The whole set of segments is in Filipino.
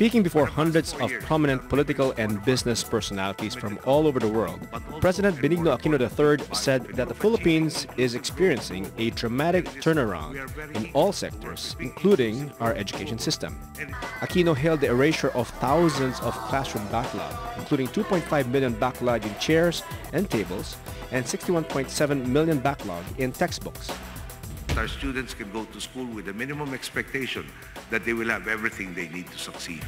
Speaking before hundreds of prominent political and business personalities from all over the world, President Benigno Aquino III said that the Philippines is experiencing a dramatic turnaround in all sectors, including our education system. Aquino hailed the erasure of thousands of classroom backlog, including 2.5 million backlog in chairs and tables and 61.7 million backlog in textbooks. Our students can go to school with a minimum expectation that they will have everything they need to succeed.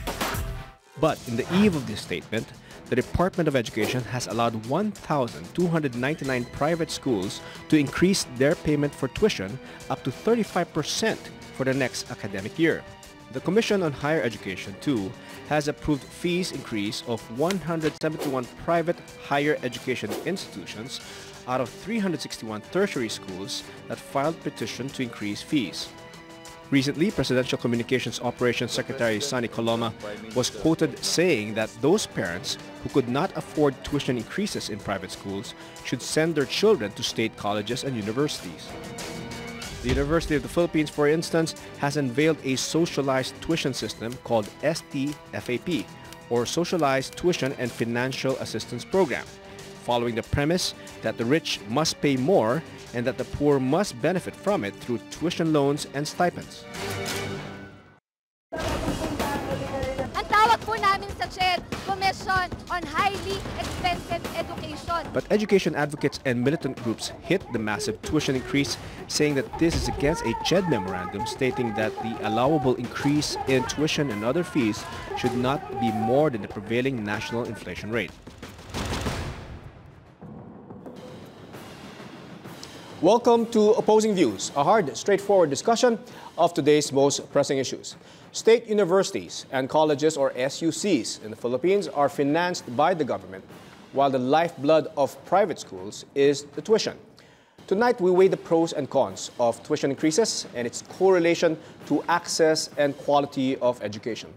But in the eve of this statement, the Department of Education has allowed 1,299 private schools to increase their payment for tuition up to 35% for the next academic year. The Commission on Higher Education, too, has approved fees increase of 171 private higher education institutions out of 361 tertiary schools that filed petition to increase fees. Recently, Presidential Communications Operations Secretary Sonny Coloma was quoted saying that those parents who could not afford tuition increases in private schools should send their children to state colleges and universities. The University of the Philippines, for instance, has unveiled a socialized tuition system called STFAP, or Socialized Tuition and Financial Assistance Program, following the premise that the rich must pay more and that the poor must benefit from it through tuition loans and stipends. Ang tawag po namin sa CHED, Commission on Highly Expensive Education. But education advocates and militant groups hit the massive tuition increase, saying that this is against a CHED memorandum stating that the allowable increase in tuition and other fees should not be more than the prevailing national inflation rate. Welcome to Opposing Views, a hard, straightforward discussion of today's most pressing issues. State universities and colleges, or SUCs, in the Philippines are financed by the government, while the lifeblood of private schools is the tuition. Tonight, we weigh the pros and cons of tuition increases and its correlation to access and quality of education.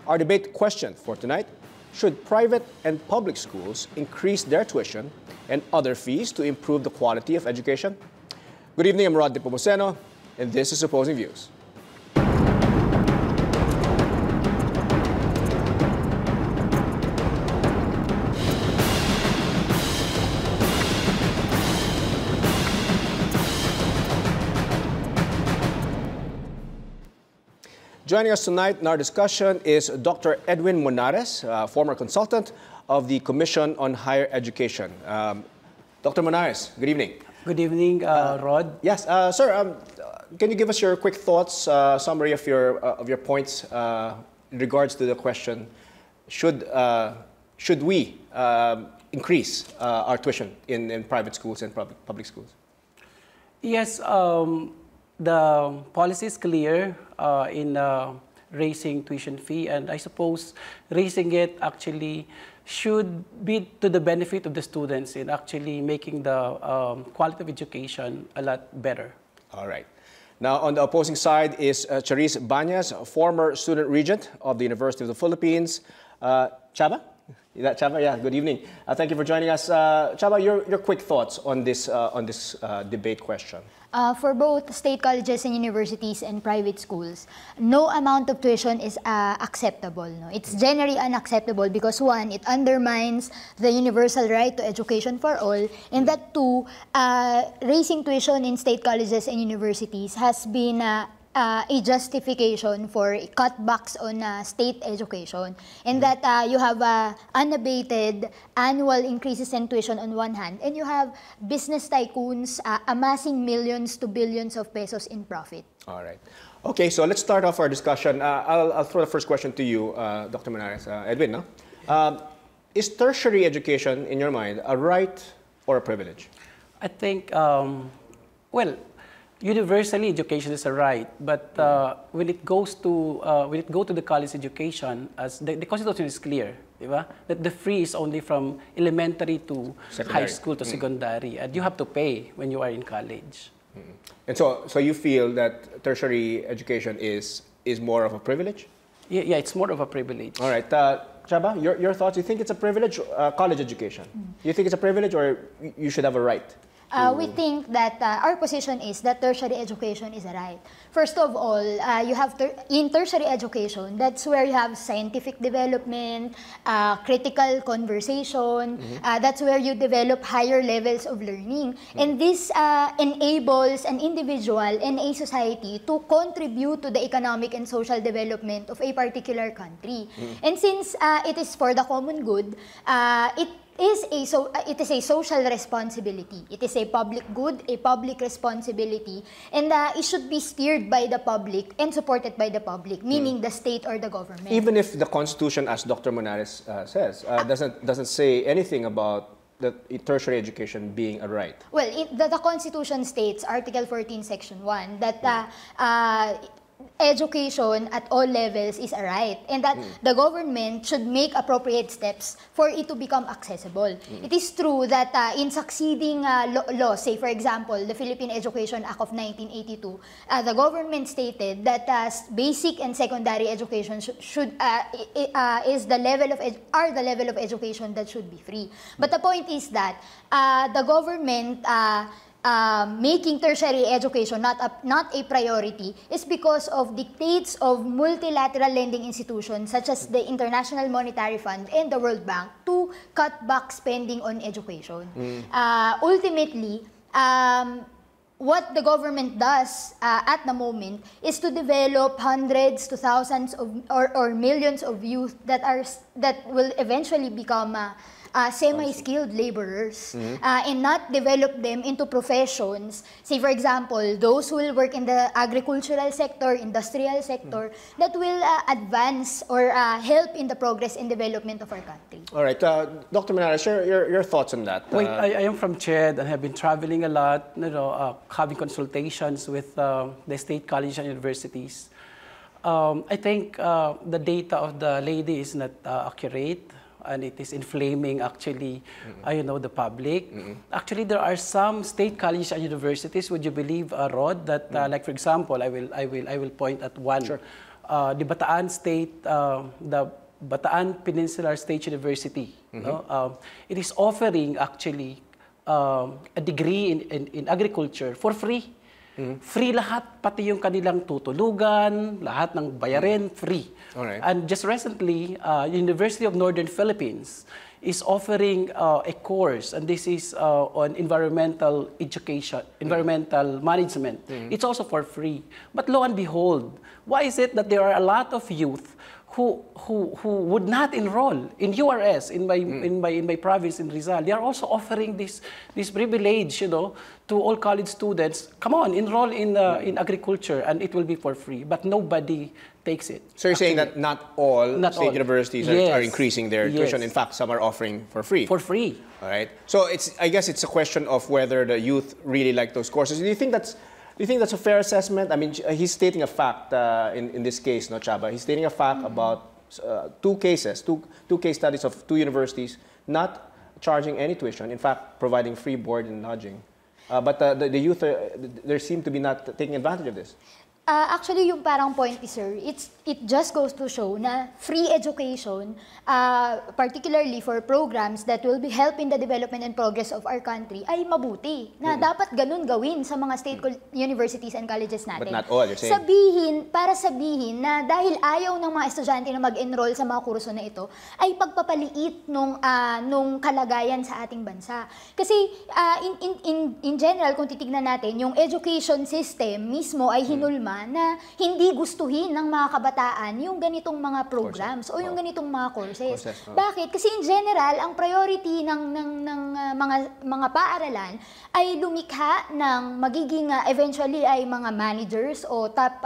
Our debate question for tonight: should private and public schools increase their tuition and other fees to improve the quality of education? Good evening, I'm Rod Nepomuceno, and this is Opposing Views. Joining us tonight in our discussion is Dr. Edwin Monares, former consultant of the Commission on Higher Education. Dr. Monares, good evening. Good evening, Rod. Yes, sir. Can you give us your quick thoughts, summary of your points in regards to the question: should we increase our tuition in private schools and public schools? Yes, the policy is clear in raising tuition fee, and I suppose raising it actually should be to the benefit of the students in actually making the quality of education a lot better. All right. Now, on the opposing side is Charis Banyas, former student regent of the University of the Philippines. Chava? Is that Chava? Yeah, good evening. Thank you for joining us. Chava, your quick thoughts on this debate question. For both state colleges and universities and private schools, no amount of tuition is acceptable. No? It's generally unacceptable because, one, it undermines the universal right to education for all, and that, two, raising tuition in state colleges and universities has been a justification for cutbacks on state education, and that you have unabated annual increases in tuition on one hand, and you have business tycoons amassing millions to billions of pesos in profit. All right. Okay, so let's start off our discussion. I'll throw the first question to you, Dr. Monares. Edwin, no? Is tertiary education, in your mind, a right or a privilege? I think, well, universally education is a right, but when it goes to the college education, as the Constitution is clear, diba? That the free is only from elementary to secondary. High school to secondary, and you have to pay when you are in college. And so you feel that tertiary education is more of a privilege? Yeah, it's more of a privilege. All right, Chaba, your thoughts? You think it's a privilege, college education? You think it's a privilege, or you should have a right? We think that our position is that tertiary education is a right. First of all, you have in tertiary education, that's where you have scientific development, critical conversation, that's where you develop higher levels of learning. And this enables an individual and a society to contribute to the economic and social development of a particular country. And since it is for the common good, it is a social responsibility. It is a public good, a public responsibility, and it should be steered by the public and supported by the public, meaning the state or the government. Even if the Constitution, as Dr. Monares says, doesn't say anything about the tertiary education being a right. Well, the Constitution states, Article 14, Section 1, that education at all levels is a right, and that the government should make appropriate steps for it to become accessible. It is true that in succeeding laws, say for example, the Philippine Education Act of 1982, the government stated that basic and secondary education are the level of education that should be free. But the point is that the government making tertiary education not a priority is because of dictates of multilateral lending institutions such as the International Monetary Fund and the World Bank to cut back spending on education. Ultimately, what the government does at the moment is to develop hundreds to thousands of or millions of youth that will eventually become semi-skilled laborers and not develop them into professions. Say, for example, those who will work in the agricultural sector, industrial sector, that will advance or help in the progress and development of our country. All right. Dr. Monares, your thoughts on that? Wait, I am from CHED and have been traveling a lot, having consultations with the state colleges and universities. I think the data of the lady is not accurate, and it is inflaming actually, the public. Actually, there are some state colleges and universities. Would you believe, Rod, that like for example, I will point at one. Sure. The Bataan State, the Bataan Peninsular State University. It is offering actually a degree in agriculture for free. Free lahat, pati yung kanilang tutulugan, lahat ng bayarin, free. Alright. And just recently, University of Northern Philippines is offering a course, and this is on environmental education, environmental management. It's also for free. But lo and behold, why is it that there are a lot of youth who would not enroll in URS in my province in Rizal? They are also offering this privilege, to all college students. Come on, enroll in agriculture, and it will be for free. But nobody takes it. So you're saying that not all state universities are increasing their tuition. In fact, some are offering for free. For free. All right. So I guess it's a question of whether the youth really like those courses. Do you think that's a fair assessment? I mean, he's stating a fact in this case, no, Chaba? He's stating a fact about two case studies of two universities not charging any tuition, in fact, providing free board and lodging. But the youth, there seem to be not taking advantage of this. Actually, yung parang point ni sir, it just goes to show na free education, particularly for programs that will be helping the development and progress of our country, ay mabuti. Na dapat ganun gawin sa mga state universities and colleges natin. But not all, you're saying. Para sabihin na dahil ayaw ng mga estudyante na mag-enroll sa mga kurso na ito, ay pagpapaliit nung kalagayan sa ating bansa. Kasi in general, kung titignan natin, yung education system mismo ay hinulma na hindi gustuhin ng mga kabataan yung ganitong mga programs o yung ganitong mga courses. Bakit? Kasi in general, ang priority ng mga paaralan ay lumikha ng magiging eventually ay mga managers o top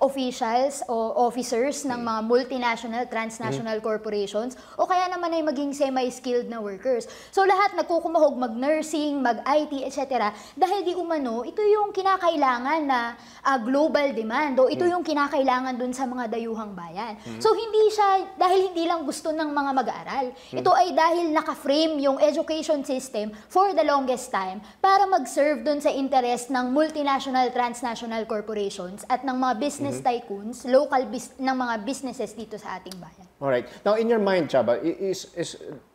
officials o officers ng mga multinational, transnational corporations o kaya naman ay maging semi-skilled na workers. So lahat nagkukumahog mag-nursing, mag-IT, etc. Dahil di umano, ito yung kinakailangan na global demand o ito yung kinakailangan dun sa mga dayuhang bayan. So hindi siya dahil hindi lang gusto ng mga mag-aaral. Ito ay dahil naka-frame yung education system for the longest time para mag-serve dun sa interest ng multinational, transnational corporations at ng mga business tycoons, ng mga businesses dito sa ating bayan. Alright. Now, in your mind, Chaba, is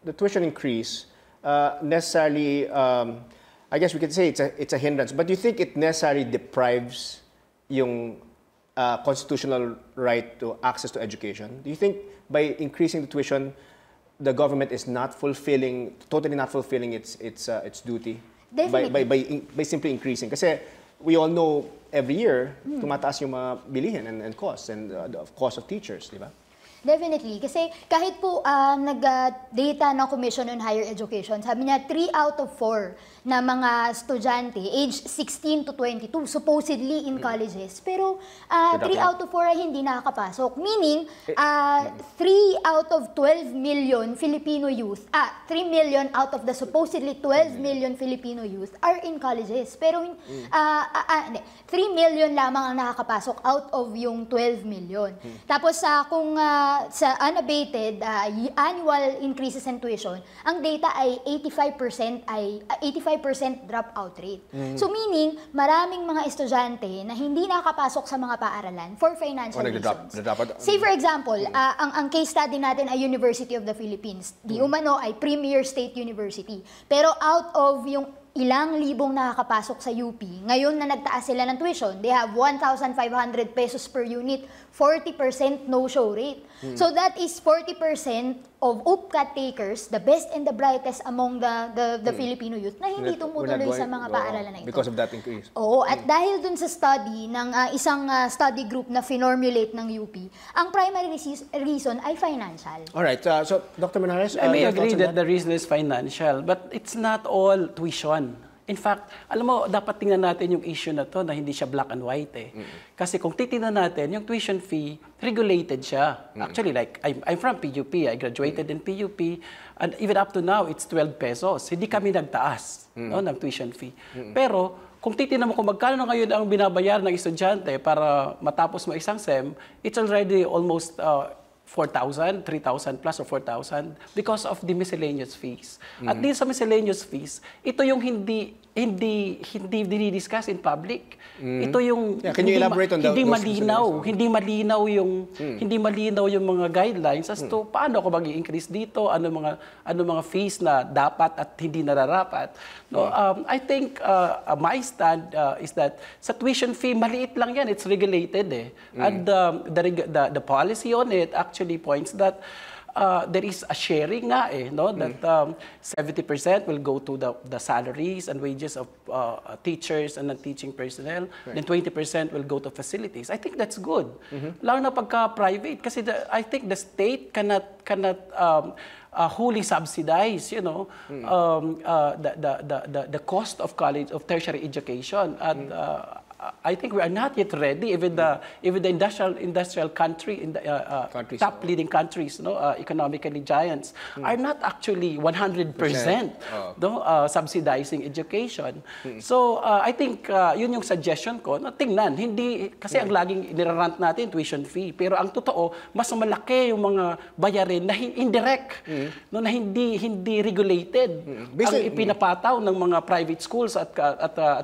the tuition increase necessarily I guess we could say it's a hindrance. But do you think it necessarily deprives yung constitutional right to access to education? Do you think by increasing the tuition, the government is totally not fulfilling its duty? Definitely. By simply increasing? Kasi we all know every year, tumataas yung mga bilihin and costs and the cost of teachers, di ba? Definitely. Kasi kahit po nag-data ng Commission on Higher Education, sabi niya 3 out of 4 na mga estudyante, age 16 to 22, supposedly in colleges. Pero 3 out of 4 ay hindi nakakapasok. Meaning, 3 out of 12 million Filipino youth, 3 million out of the supposedly 12 million Filipino youth are in colleges. Pero 3 million lamang ang nakakapasok out of yung 12 million. Tapos kung sa unabated annual increases in tuition, ang data ay 85% dropout rate. So meaning, maraming mga estudyante na hindi nakapasok sa mga paaralan for financial reasons. Say for example, ang case study natin ay University of the Philippines. Di umano ay premier state university. Pero out of yung ilang libong nakakapasok sa UP, ngayon na nagtaas sila ng tuition, they have 1,500 pesos per unit, 40% no-show rate. So that is 40% of UPCAT takers, the best and the brightest among the Filipino youth, na hindi tumutuloy sa mga paaralan na ito. Because of that increase. Oo, at dahil dun sa study ng isang study group na finormulate ng UP, ang primary reason ay financial. Alright, so Dr. Menares, I may agree that the reason is financial, but it's not all tuition. In fact, alam mo, dapat tingnan natin yung issue na to na hindi siya black and white eh. Kasi kung titingnan natin, yung tuition fee, regulated siya. Actually, like, I'm from PUP. I graduated in PUP. And even up to now, it's 12 pesos. Hindi kami nagtaas ng tuition fee. Pero, kung titingnan mo kung magkano na ngayon ang binabayar ng estudyante para matapos mo isang SEM, it's already almost 4,000, 3,000 plus or 4,000 because of the miscellaneous fees. At din sa miscellaneous fees, ito yung hindi dinidiscuss in public. Ito yung can you elaborate on hindi malinaw yung mga guidelines as to paano ako mag-i-increase dito, ano mga fees na dapat at hindi nararapat. No, I think my stand is that sa tuition fee maliit lang yan, it's regulated eh. And the policy on it actually points that there is a sharing nga eh, no? That 70% will go to the salaries and wages of teachers and non-teaching personnel. Then 20% will go to facilities. I think that's good. Lalo na pagka-private. Kasi I think the state cannot wholly subsidize, you know, the cost of college, of tertiary education. And I think we are not yet ready. Even the industrial country, in the top leading countries, no, economically giants, are not actually 100% subsidizing education. So I think yun yung suggestion ko. No, tingnan, hindi kasi ang laging nirarant natin tuition fee, pero ang totoo mas malaki yung mga bayarin na indirect, no, na hindi regulated ang ipinapataw ng mga private schools at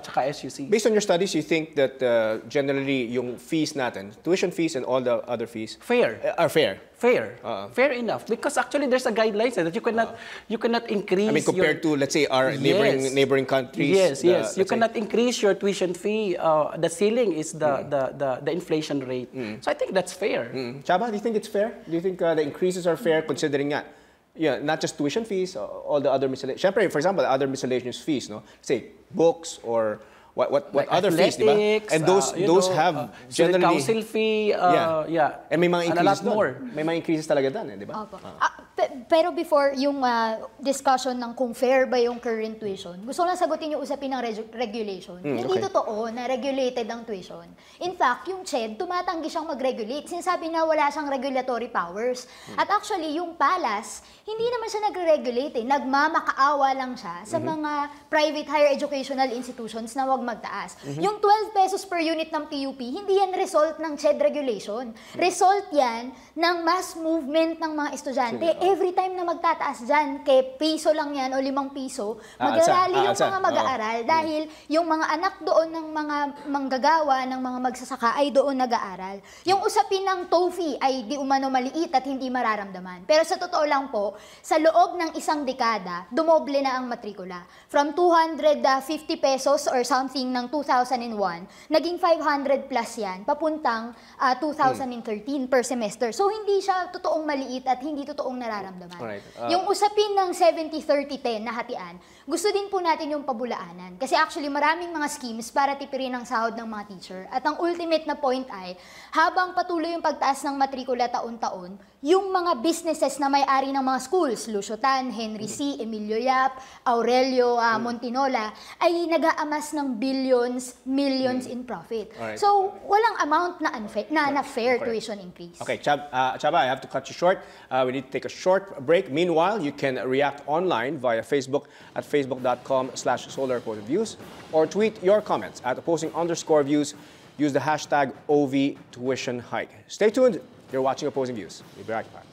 saka SUC. Based on your studies, you think that generally yung fees natin, tuition fees and all the other fees, are fair? Fair enough, because actually there's a guidelines that you cannot increase. I mean, compared to, let's say, our neighboring countries. Yes. You cannot increase your tuition fee. The ceiling is the inflation rate. So I think that's fair. Chaba, do you think it's fair? Do you think the increases are fair, considering nga, not just tuition fees, all the other miscellaneous. Syempre, for example, other miscellaneous fees, no? Say books or what like other athletics, fees, diba? And those have generally council fee, and may mga increases more. May mga increases talaga doon, di ba? Pero before yung discussion ng kung fair ba yung current tuition, gusto ko lang sagutin yung usapin ng regulation. Hindi totoo na regulated ang tuition. In fact, yung CHED, tumatanggi siyang mag-regulate. Sinasabi na wala siyang regulatory powers. At actually, yung PALAS, hindi naman siya nagre-regulate. Nagmamakaawa lang siya sa mga private higher educational institutions na wag magtaas. Yung 12 pesos per unit ng PUP, hindi yan result ng CHED regulation. Result yan ng mass movement ng mga estudyante every time na magtataas dyan, kay piso lang yan o 5 piso, mag-arali yung mga mag-aaral dahil yung mga anak doon ng mga manggagawa, ng mga magsasaka ay doon nag-aaral. Yung usapin ng TOEFL ay di umano maliit at hindi mararamdaman. Pero sa totoo lang po, sa loob ng isang dekada, dumoble na ang matrikula. From 250 pesos or something ng 2001, naging 500 plus yan, papuntang 2013 per semester. So, hindi siya totoong maliit at hindi totoong nararamdaman. Alright. Yung usapin ng 70-30-10 na hatian, gusto din po natin yung pabulaanan. Kasi actually, maraming mga schemes para tipirin ang sahod ng mga teacher. At ang ultimate na point ay, habang patuloy yung pagtaas ng matrikula taon-taon, yung mga businesses na may-ari ng mga schools, Lucio Tan, Henry C., Emilio Yap, Aurelio Montinola, ay nag-aamas ng billions, millions in profit. Alright. So, walang amount na unfair, na fair tuition increase. Okay, Chaba, I have to cut you short. We need to take a short break. Meanwhile, you can react online via Facebook at facebook.com/solarpointviews or tweet your comments at opposing_views. Use the hashtag #OVTuitionHike. Stay tuned. You're watching Opposing Views. We'll be right back.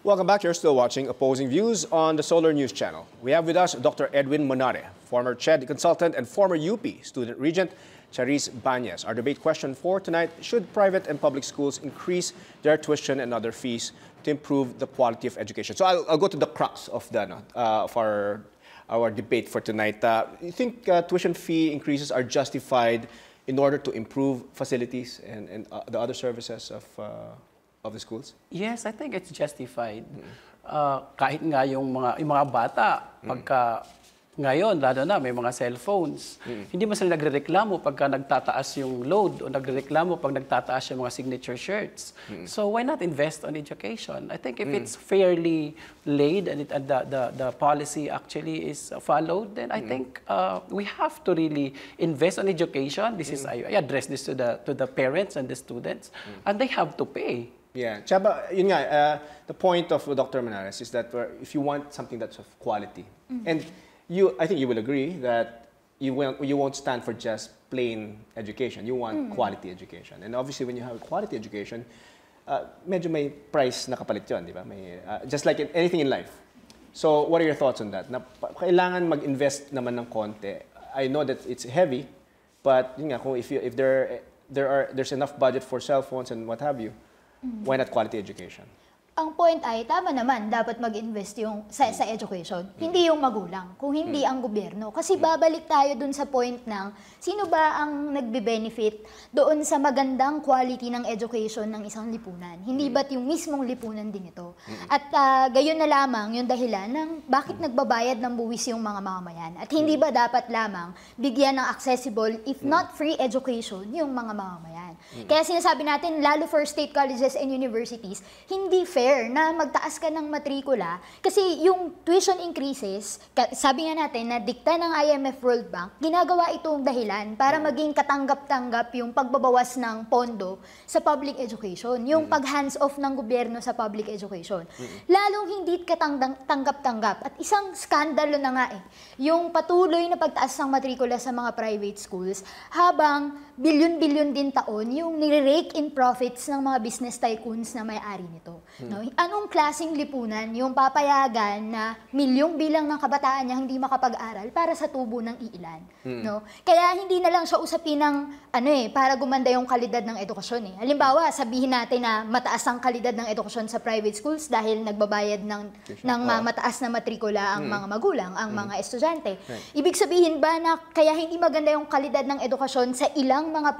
Welcome back. You're still watching Opposing Views on the Solar News Channel. We have with us Dr. Edwin Monare, former CHED consultant and former UP student regent Charis Banyas. Our debate question for tonight: should private and public schools increase their tuition and other fees to improve the quality of education? So I'll go to the crux of our debate for tonight. You think tuition fee increases are justified in order to improve facilities and the other services of the schools? Yes, I think it's justified. Kahit nga yung mga bata, pagka ngayon, lalo na may mga cellphones, hindi man sila nagrereklamo pagka nagtataas yung load o nagrereklamo pag nagtataas yung mga signature shirts. So why not invest on education? I think if it's fairly laid and the policy actually is followed, then I think we have to really invest on education. This is I address this to the parents and the students, and they have to pay. Yeah, Chaba, yun nga, the point of Dr. Manares is that if you want something that's of quality, and I think you will agree that you won't stand for just plain education. You want quality education, and obviously when you have quality education, medyo may price na kapalit yun, di ba? Just like anything in life. So, what are your thoughts on that? Na kailangan mag-invest naman ng konti. I know that it's heavy, but yun nga, kung if there's enough budget for cell phones and what have you. Why not quality education? Ang point ay, tama naman, dapat mag-invest yung sa education. Hindi yung magulang, kung hindi ang gobyerno. Kasi babalik tayo dun sa point ng, sino ba ang nagbe-benefit doon sa magandang quality ng education ng isang lipunan? Hindi ba't yung mismong lipunan din ito? At gayon na lamang yung dahilan ng bakit nagbabayad ng buwis yung mga mamamayan. At hindi ba dapat lamang bigyan ng accessible, if not free education, yung mga mamamayan? Kaya sinasabi natin, lalo for state colleges and universities, hindi fair na magtaas ka ng matrikula kasi yung tuition increases, sabi nga natin na dikta ng IMF World Bank, ginagawa itong dahilan para maging katanggap-tanggap yung pagbabawas ng pondo sa public education, yung pag-hands-off ng gobyerno sa public education. Lalong hindi katanggap-tanggap. At isang skandalo na nga yung patuloy na pagtaas ng matrikula sa mga private schools habang bilyon-bilyon din taon yung nire-rake in profits ng mga business tycoons na may-ari nito. No? Anong klaseng lipunan yung papayagan na milyong bilang ng kabataan niya hindi makapag-aral para sa tubo ng iilan? No? Kaya hindi na lang siya usapin ng para gumanda yung kalidad ng edukasyon. Halimbawa, sabihin natin na mataas ang kalidad ng edukasyon sa private schools dahil nagbabayad ng mataas na matrikula ang mga magulang, ang mga estudyante. Ibig sabihin ba na kaya hindi maganda yung kalidad ng edukasyon sa ilang mga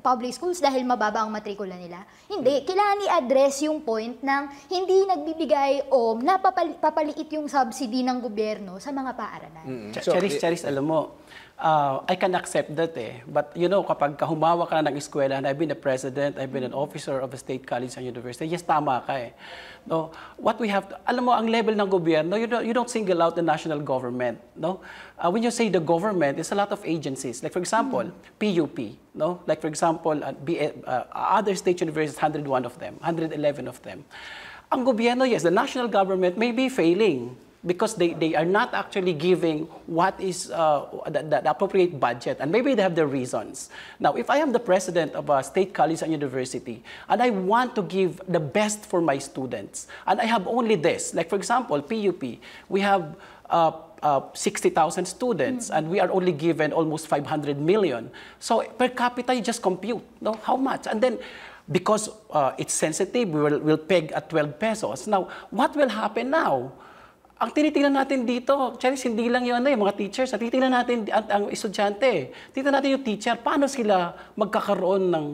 public schools dahil mababa ang matrikula nila? Hindi. Kailangan i-address yung point ng hindi nagbibigay o napapaliit yung subsidy ng gobyerno sa mga paaralan. Charis, alam mo, I can accept that eh. But you know, kapag humawa ka na ng eskwela, and I've been a president, I've been an officer of a state college and university, yes, tama ka eh. No? What we have to, alam mo, ang level ng gobyerno, you don't single out the national government. No? When you say the government, there's a lot of agencies. Like for example, PUP. No? Like for example, other state universities, 101 of them, 111 of them. Ang gobyerno, yes, the national government may be failing because they are not actually giving what is the appropriate budget, and maybe they have their reasons. Now, if I am the president of a state college and university, and I want to give the best for my students, and I have only this, like for example, PUP, we have 60,000 students, and we are only given almost 500 million. So per capita, you just compute, no? How much? And then, because it's sensitive, we'll peg at 12 pesos. Now, what will happen now? Ang tinitingnan natin dito, Charis, hindi lang yung, yung mga teachers, tinitingnan natin ang estudyante. Tinitingnan natin yung teacher, paano sila magkakaroon ng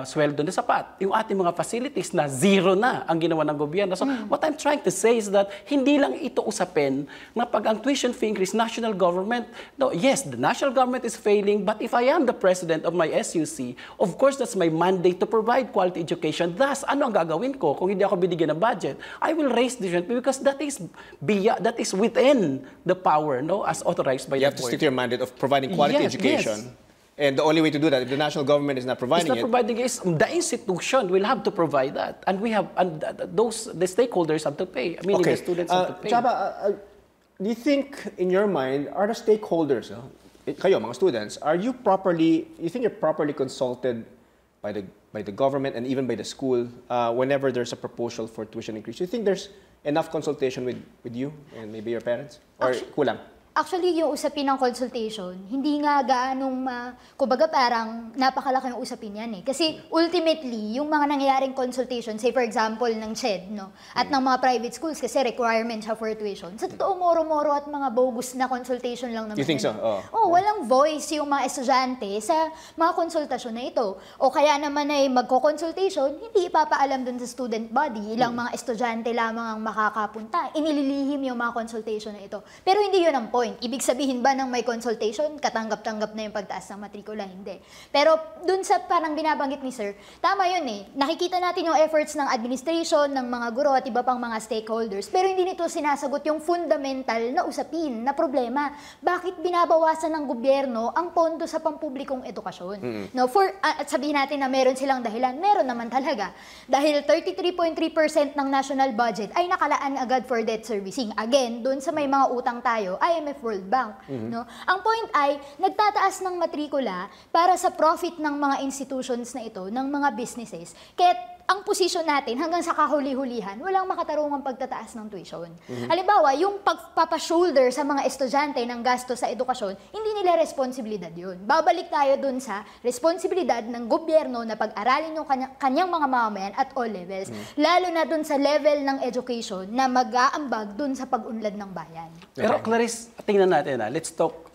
sweldo na sapat. Yung ating mga facilities na zero na ang ginawa ng gobyerno. So what I'm trying to say is that hindi lang ito usapin na pag ang tuition fee increase, national government, no, yes, the national government is failing, but if I am the president of my SUC, of course, that's my mandate to provide quality education. Thus, ano ang gagawin ko kung hindi ako binigyan ng budget? I will raise the tuition fee because that is within the power, no, as authorized by the board. You have to stick to your mandate of providing quality education. Yes. And the only way to do that, if the national government is not providing the institution will have to provide that. And we have, and the stakeholders have to pay. I mean, the students have to pay. Chaba, do you think, in your mind, are the stakeholders, kayo, mga students, you think you're properly consulted by the government and even by the school whenever there's a proposal for tuition increase? Do you think there's enough consultation with you and maybe your parents? Or kulang? Actually, yung usapin ng consultation, hindi nga gaanong, kumbaga parang napakalaki yung usapin yan eh. Kasi ultimately, yung mga nangyayaring consultation, say for example, ng CHED, no? At ng mga private schools, kasi requirement siya for tuition. Sa totoo, moro-moro at mga bogus na consultation lang naman. You think so? Walang voice yung mga estudyante sa mga konsultasyon na ito. O kaya naman ay magko-consultation, hindi ipapaalam dun sa student body, ilang mga estudyante lamang ang makakapunta. Inililihim yung mga consultation na ito. Pero hindi yun ang point. Ibig sabihin ba ng may consultation, katanggap-tanggap na yung pagtaas ng matrikula? Hindi. Pero dun sa parang binabanggit ni Sir, tama yun eh. Nakikita natin yung efforts ng administration, ng mga guro at iba pang mga stakeholders. Pero hindi nito sinasagot yung fundamental na usapin, na problema. Bakit binabawasan ng gobyerno ang pondo sa pampublikong edukasyon? No, at sabihin natin na meron silang dahilan. Meron naman talaga. Dahil 33.3% ng national budget ay nakalaan agad for debt servicing. Again, dun sa may mga utang tayo, IMF World Bank. No? Ang point ay, nagtataas ng matrikula para sa profit ng mga institutions na ito, ng mga businesses. Kaya ang posisyon natin hanggang sa kahuli-hulihan, walang makatarungang pagtataas ng tuition. Halimbawa, yung pagpapashoulder sa mga estudyante ng gasto sa edukasyon, hindi nila responsibilidad yun. Babalik tayo dun sa responsibilidad ng gobyerno na pag-aralin yung kanyang mga mamamayan at all levels. Lalo na dun sa level ng education na mag-aambag dun sa pag-unlad ng bayan. Pero Clarice, tingnan natin let's talk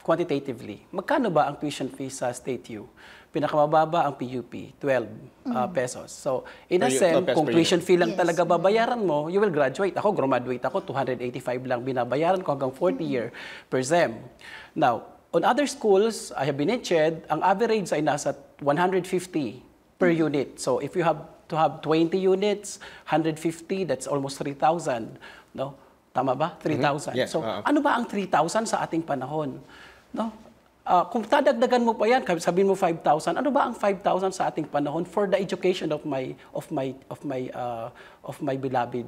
quantitatively. Magkano ba ang tuition fee sa State U? Pinakamababa ang PUP, 12 pesos. So, in a sense, kung tuition fee lang talaga babayaran mo, you will graduate. Ako, graduate ako, 285 lang binabayaran ko hanggang 40 year per SEM. Now, on other schools, I have been in CHED, ang average ay nasa 150 per unit. So, if you have to have 20 units, 150, that's almost 3,000. No? Tama ba? 3,000. Yeah. So, ano ba ang 3,000 sa ating panahon? No? Kung tadagdagan mo pa yan, sabihin mo 5,000, ano ba ang 5,000 sa ating panahon for the education of my beloved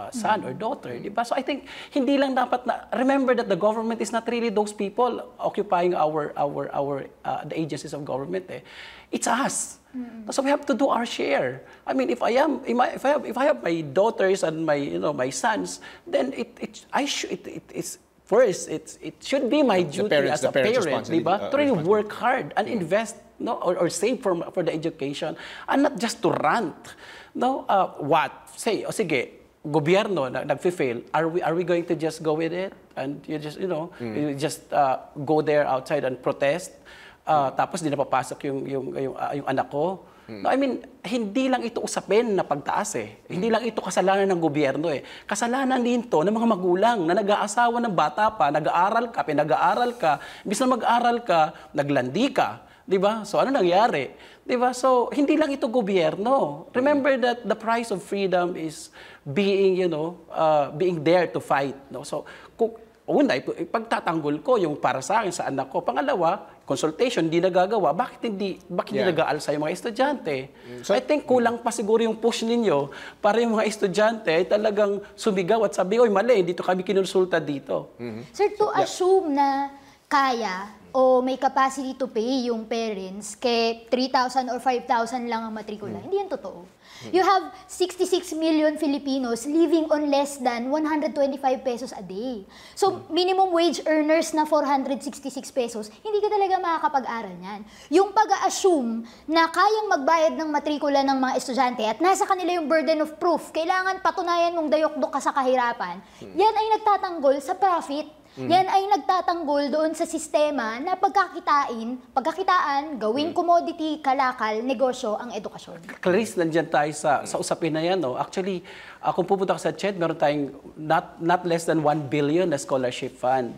son or daughter, di ba? So I think hindi lang dapat na remember that the government is not really those people occupying the agencies of government. It's us. So we have to do our share. I mean, if I have my daughters and my sons, then first, it should be my duty as a parent, diba? To really work hard and invest, no, or save for the education, and not just to rant. No, sige, gobyerno nagfe-fail. Are we going to just go with it and you just go there outside and protest? Tapos di na papasok yung anak ko? No, I mean, hindi lang ito usapin na pagtaas Hindi lang ito kasalanan ng gobyerno Kasalanan din ito ng mga magulang na nag-aasawa ng bata pa, nag-aaral ka, pinag-aaral ka, imbis na mag-aaral ka, naglandi ka. Diba? So, ano nangyari? Diba? So, hindi lang ito gobyerno. Remember that the price of freedom is being, being there to fight. No? So, una, pagtatanggol ko yung para sa akin, sa anak ko. Pangalawa, consultation, hindi nagagawa. Bakit hindi nag-aalsa yung mga estudyante? So, I think kulang pa siguro yung push ninyo para yung mga estudyante ay talagang sumigaw at sabi, oy, mali, dito kami kinonsulta dito. Sir, to assume na kaya o may capacity to pay yung parents kay 3,000 or 5,000 lang ang matrikula, hindi yan totoo. You have 66 million Filipinos living on less than 125 pesos a day. So, minimum wage earners na 466 pesos, hindi ka talaga makakapag-aral niyan. Yung pag-assume na kayang magbayad ng matrikula ng mga estudyante at nasa kanila yung burden of proof, kailangan patunayan mong dayok-dok ka sa kahirapan, yan ay nagtatanggol sa profit. Yan ay nagtatanggol doon sa sistema na pagkakitaan, gawing commodity, kalakal, negosyo ang edukasyon. Clarice, nandiyan tayo sa usapin na yan. No? Actually, kung pupunta ka sa CHED, meron tayong not less than 1 billion na scholarship fund.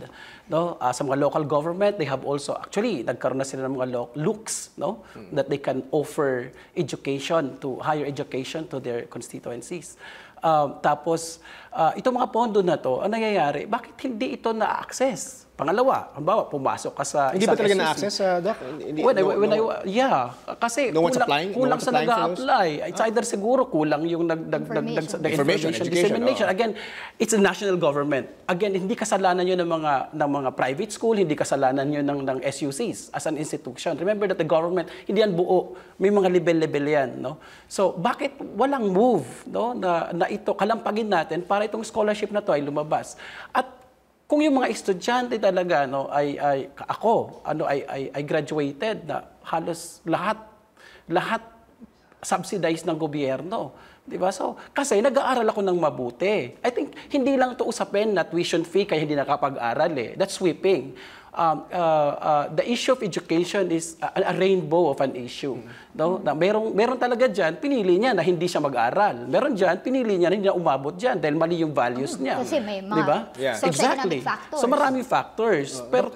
No? Sa mga local government, they have also, actually, nagkaroon na sila ng mga looks, no? That they can offer education, higher education to their constituencies. Tapos, itong mga pondo na to, ang nangyayari, bakit hindi ito na-access? Pangalawa, halimbawa, pumasok ka sa Hindi ba talaga na-access, Doc? Kasi kulang sa nag-a-apply. It's either siguro kulang yung information dissemination. Again, it's a national government. Again, hindi kasalanan yun ng mga private school, hindi kasalanan yun ng SUCs as an institution. Remember that the government, hindi yan buo. May mga level-level yan. No? So, bakit walang move na ito, kalampagin natin para itong scholarship na to ay lumabas? At kung yung mga estudyante talaga ay graduated na halos lahat subsidized ng gobyerno, 'di ba? So kasi nag-aaral ako ng mabuti. I think hindi lang 'to usapin na tuition fee kaya hindi nakapag-aral That's sweeping. The issue of education is a rainbow of an issue. No? Na meron talaga diyan pinili niya na hindi siya mag-aral. Meron diyan pinili niya na hindi niya umabot diyan dahil mali yung values niya. Kasi may mga diba? Exactly. Factors. So maraming factors. Pero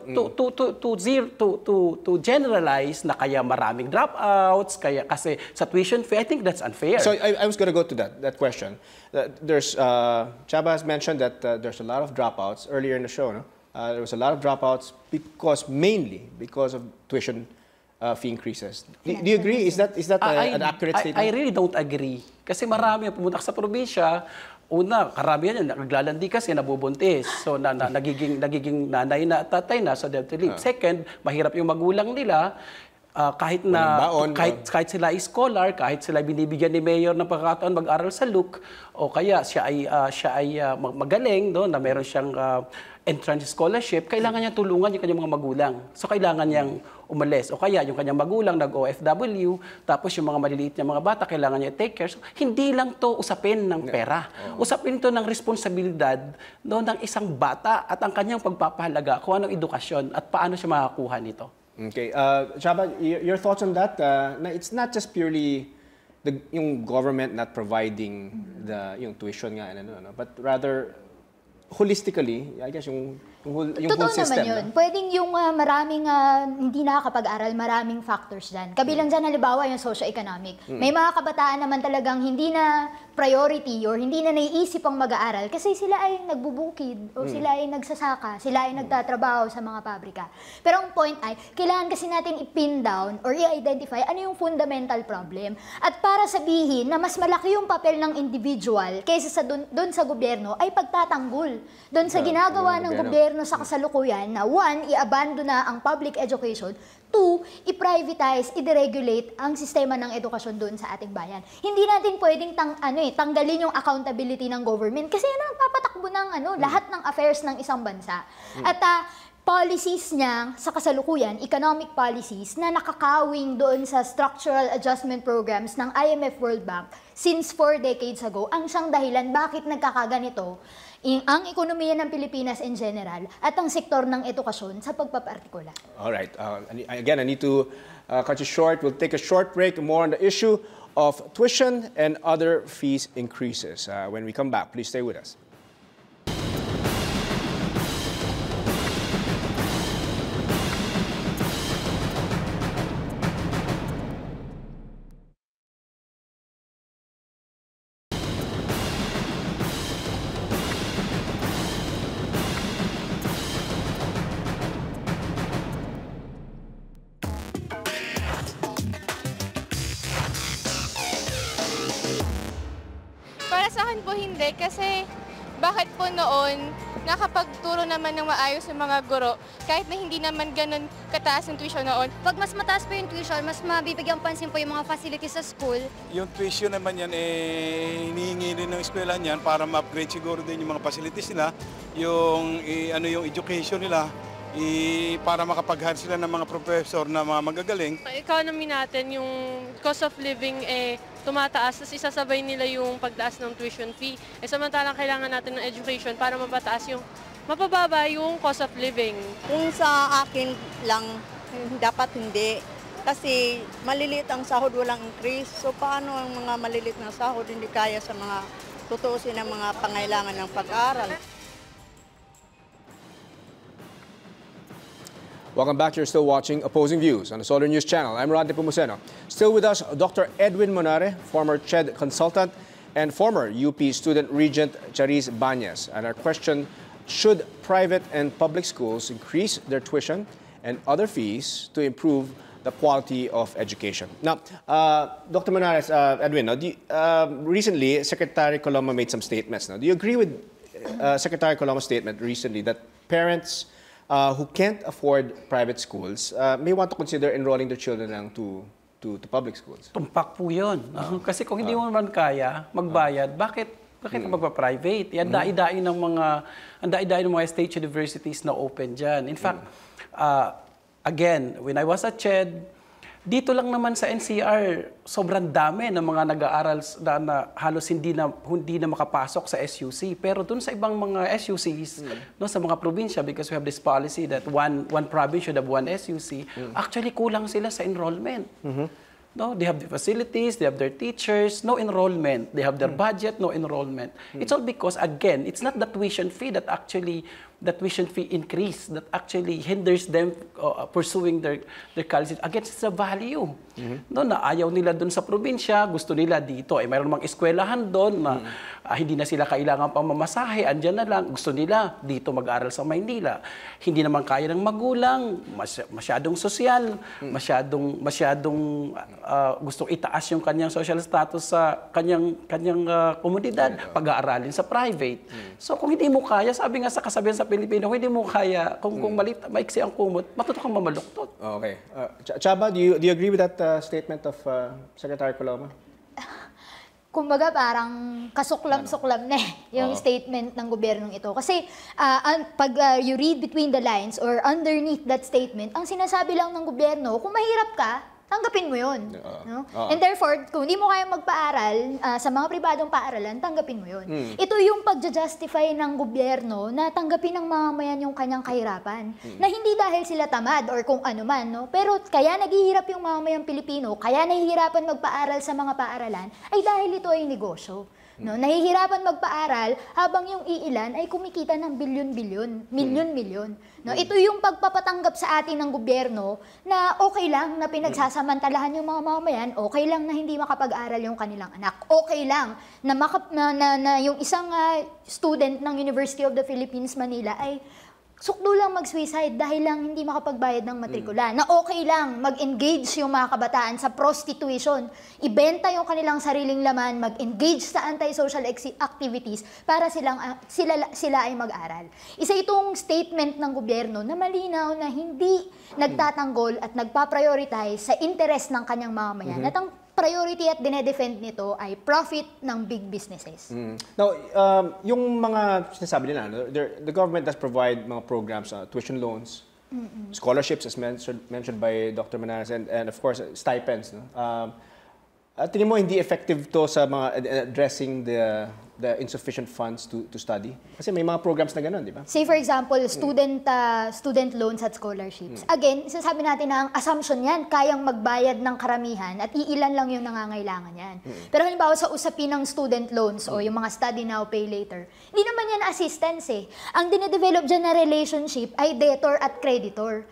to generalize na kaya maraming dropouts, kaya kasi sa tuition fee, I think that's unfair. So I was going to go to that question. There's Chaba has mentioned that there's a lot of dropouts earlier in the show, no? There was a lot of dropouts mainly because of tuition fee increases. Do you agree? Is that an accurate statement? I really don't agree. Kasi marami ang pumunta sa probinsya. Una, karamihan yan, naglalandi kasi nabubuntis. So, nagiging nanay na at tatay na, so they have to leave. Second, mahirap yung magulang nila. Kahit sila ay scholar, kahit sila binibigyan ni mayor ng pagkakataon mag-aral sa LUC, o kaya siya ay magaling, na meron siyang entrance scholarship, kailangan niya tulungan yung kanyang mga magulang. So kailangan niyang umalis. O kaya yung kanyang magulang nag-OFW, tapos yung mga maliliit niya mga bata, kailangan niya take care. So, hindi lang to usapin ng pera. Usapin to ng responsibilidad ng isang bata at ang kanyang pagpapahalaga kung anong edukasyon at paano siya makakuha nito. Okay. Chaba, your thoughts on that? It's not just purely yung government not providing yung tuition nga, but rather holistically, I guess yung whole system. Totoo naman yun. Pwedeng yung maraming hindi nakakapag-aral, maraming factors dyan. Kabilang dyan, halimbawa, yung socio-economic. May mga kabataan naman talagang hindi na priority or hindi na naiisip ang mag-aaral kasi sila ay nagbubukid o sila ay nagsasaka, sila ay nagtatrabaho sa mga pabrika. Pero ang point ay, kailangan kasi natin i-pin down or i-identify ano yung fundamental problem. At para sabihin na mas malaki yung papel ng individual kaysa sa dun sa gobyerno ay pagtatanggol. Doon sa ginagawa ng gobyerno sa kasalukuyan na 1, i-abandon na ang public education, 2, i-privatize, i-deregulate ang sistema ng edukasyon doon sa ating bayan. Hindi natin pwedeng tanggalin yung accountability ng government kasi yan ang papatakbo ng lahat ng affairs ng isang bansa. At policies niya sa kasalukuyan, economic policies, na nakakawing doon sa structural adjustment programs ng IMF World Bank since 4 decades ago, ang siyang dahilan bakit nagkakaganito ang ekonomiya ng Pilipinas in general at ang sektor ng edukasyon sa pagpapartikular. All right. Again, I need to cut you short. We'll take a short break. More on the issue of tuition and other fees increases. When we come back, please stay with us. Para sa akin po hindi, kasi bakit po noon nakapagturo naman ng maayos yung mga guro kahit na hindi naman ganun kataas yung tuition noon. Pag mas mataas po yung tuition, mas mabibigyan pansin po yung mga facilities sa school. Yung tuition naman yan, hinihingi rin ng eskwela niyan para ma-upgrade siguro din yung mga facilities nila, yung, yung education nila, para makapag-hire sila ng mga professor na mga magagaling. Economy natin, yung cost of living tumataas, tapos isasabay nila yung pagtaas ng tuition fee. Samantalang kailangan natin ng education para mapababa yung cost of living. Kung sa akin lang, dapat hindi. Kasi maliliit ang sahod, walang increase. So paano ang mga maliliit na sahod hindi kaya sa mga tutuusin ng mga pangailangan ng pag-aaral? Welcome back. You're still watching Opposing Views on the Solar News Channel. I'm Rodney Pumuseno. Still with us, Dr. Edwin Monare, former CHED consultant, and former UP student regent Charis Banyas. And our question, should private and public schools increase their tuition and other fees to improve the quality of education? Now, Dr. Monares, Edwin, recently Secretary Coloma made some statements. Now, do you agree with Secretary Coloma's statement recently that parents who can't afford private schools may want to consider enrolling their children lang to public schools? Tumpak po yun. Kasi kung hindi mo naman kaya magbayad, bakit magpa-private? Ang dai-dai ng mga state universities na open dyan. In fact, again, when I was at CHED, dito lang naman sa NCR, sobrang dami ng mga nag-aaral na halos hindi na makapasok sa SUC. Pero dun sa ibang mga SUCs, no, sa mga probinsya, because we have this policy that one province should have one SUC, actually kulang sila sa enrollment. No, they have the facilities, they have their teachers, no enrollment. They have their budget, no enrollment. It's all because, again, it's not the tuition fee increase that actually hinders them pursuing their college. Again, it's the value. No, na ayaw nila doon sa probinsya, gusto nila dito. Mayroon namang eskwelahan doon na hindi na sila kailangan pang mamasahe, andyan na lang. Gusto nila dito mag-aral sa Maynila. Hindi naman kaya ng magulang, masyadong sosyal, masyadong gustong itaas yung kanyang social status sa kanyang komunidad, pag-aaralin sa private. So kung hindi mo kaya, sabi nga sa kasabihan sa Pilipino, kung hindi mo kaya, kung maiksi ang kumot, matuto kang mamaluktot. Okay. Chaba, do you agree with that statement of Secretary Coloma? Kumbaga parang kasuklam-suklam na yung statement ng gobyernong ito. Kasi pag you read between the lines or underneath that statement, ang sinasabi lang ng gobyerno, kung mahirap ka, tanggapin mo yun. No? And therefore, kung hindi mo kaya magpaaral sa mga pribadong paaralan, tanggapin mo yun. Ito yung pagja-justify ng gobyerno na tanggapin ng mamamayan yung kanyang kahirapan. Na hindi dahil sila tamad or kung ano man, no? Pero kaya naghihirap yung mamamayang Pilipino, kaya nahihirapan magpaaral sa mga paaralan, ay dahil ito ay negosyo. No, nahihirapan magpaaral habang yung iilan ay kumikita ng bilyon-bilyon, milyon-milyon. No, ito yung pagpapatanggap sa atin ng gobyerno na okay lang na pinagsasamantalahan yung mga mamamayan, okay lang na hindi makapag-aral yung kanilang anak, okay lang na yung isang student ng University of the Philippines Manila ay sukdo lang mag-suicide dahil lang hindi makapagbayad ng matrikula. Na okay lang mag-engage yung mga kabataan sa prostitution, ibenta yung kanilang sariling laman, mag-engage sa anti-social activities para sila ay mag-aral. Isa itong statement ng gobyerno na malinaw na hindi nagtatanggol at nagpa-prioritize sa interes ng kanyang mamamayan. At ang priority at dinedefend nito ay profit ng big businesses. Now, yung mga sinasabi nila, no, the government does provide mga programs, tuition loans, scholarships as mentioned by Dr. Manares, and of course, stipends. No? Tingin mo hindi effective to sa mga addressing the insufficient funds to study? Kasi may mga programs na gano'n, di ba? Say for example, student loans at scholarships. Again, sinasabi natin na ang assumption yan, kayang magbayad ng karamihan at iilan lang yung nangangailangan yan. Pero halimbawa sa usapin ng student loans o yung mga study now, pay later, hindi naman yan assistance eh. Ang dinedevelop dyan na relationship ay debtor at creditor.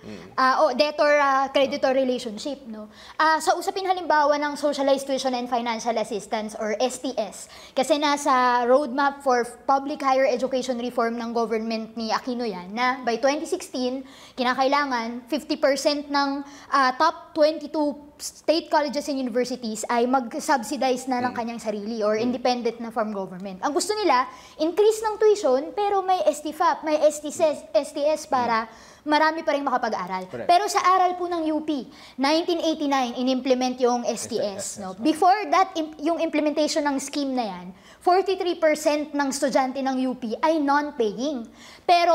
O debtor-creditor relationship. No? Sa usapin halimbawa ng Socialized Tuition and Financial Assistance or STS, kasi nasa roadmap for public higher education reform ng government ni Aquino yan, na by 2016, kinakailangan 50% ng top 22 state colleges and universities ay mag-subsidize na ng kanyang sarili or independent na from government. Ang gusto nila, increase ng tuition pero may STFAP, may STS para marami pa rin makapag-aral. Pero sa aral po ng UP, 1989, in-implement yung STS. No? Before that, yung implementation ng scheme na yan, 43% ng estudyante ng UP ay non-paying. Pero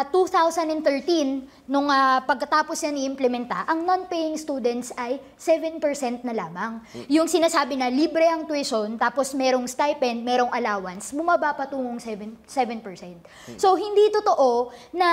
2013, nung pagkatapos yan i-implementa, ang non-paying students ay 7% na lamang. Yung sinasabi na libre ang tuition, tapos merong stipend, merong allowance, bumaba patungong 7%. So, hindi totoo na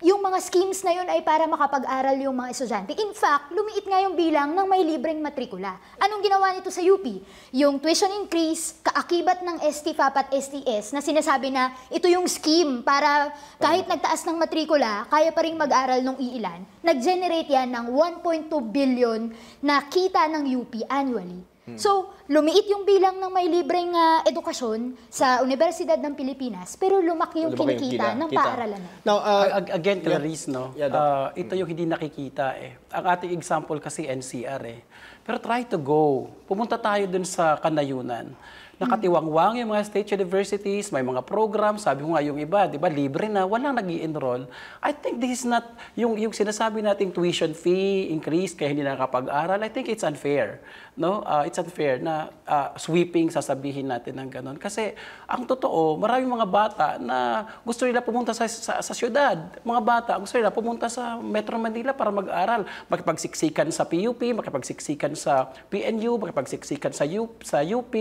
yung mga schemes na yun ay para makapag-aral yung mga estudyante. In fact, lumiit nga yung bilang ng may libreng matrikula. Anong ginawa nito sa UP? Yung tuition increase, kaakibat ng STFAP at STS na sinasabi na ito yung scheme para kahit nagtaas ng matrikula, kaya pa rin mag-aral ng iilan. Nag-generate yan ng 1.2 billion na kita ng UP annually. So, lumiit yung bilang ng may libreng edukasyon sa Universidad ng Pilipinas, pero lumaki yung kinikita ng paaralan. Now, again, Clarice, no? Ito yung hindi nakikita eh. Ang ating example kasi NCR eh. Pero try to go. Pumunta tayo dun sa Kanayunan. Nakatiwangwang yung mga state universities, may mga program, sabi ko nga yung iba, di ba, libre na, walang nag-i-enroll. I think this is not, yung sinasabi nating tuition fee increase kaya hindi nakakapag-aral, I think it's unfair. No? It's unfair na sweeping, sasabihin natin ng ganon. Kasi ang totoo, maraming mga bata na gusto nila pumunta sa syudad. Mga bata, gusto nila pumunta sa Metro Manila para mag-aral. Makipagsiksikan sa PUP, makipagsiksikan sa PNU, makipagsiksikan sa UP.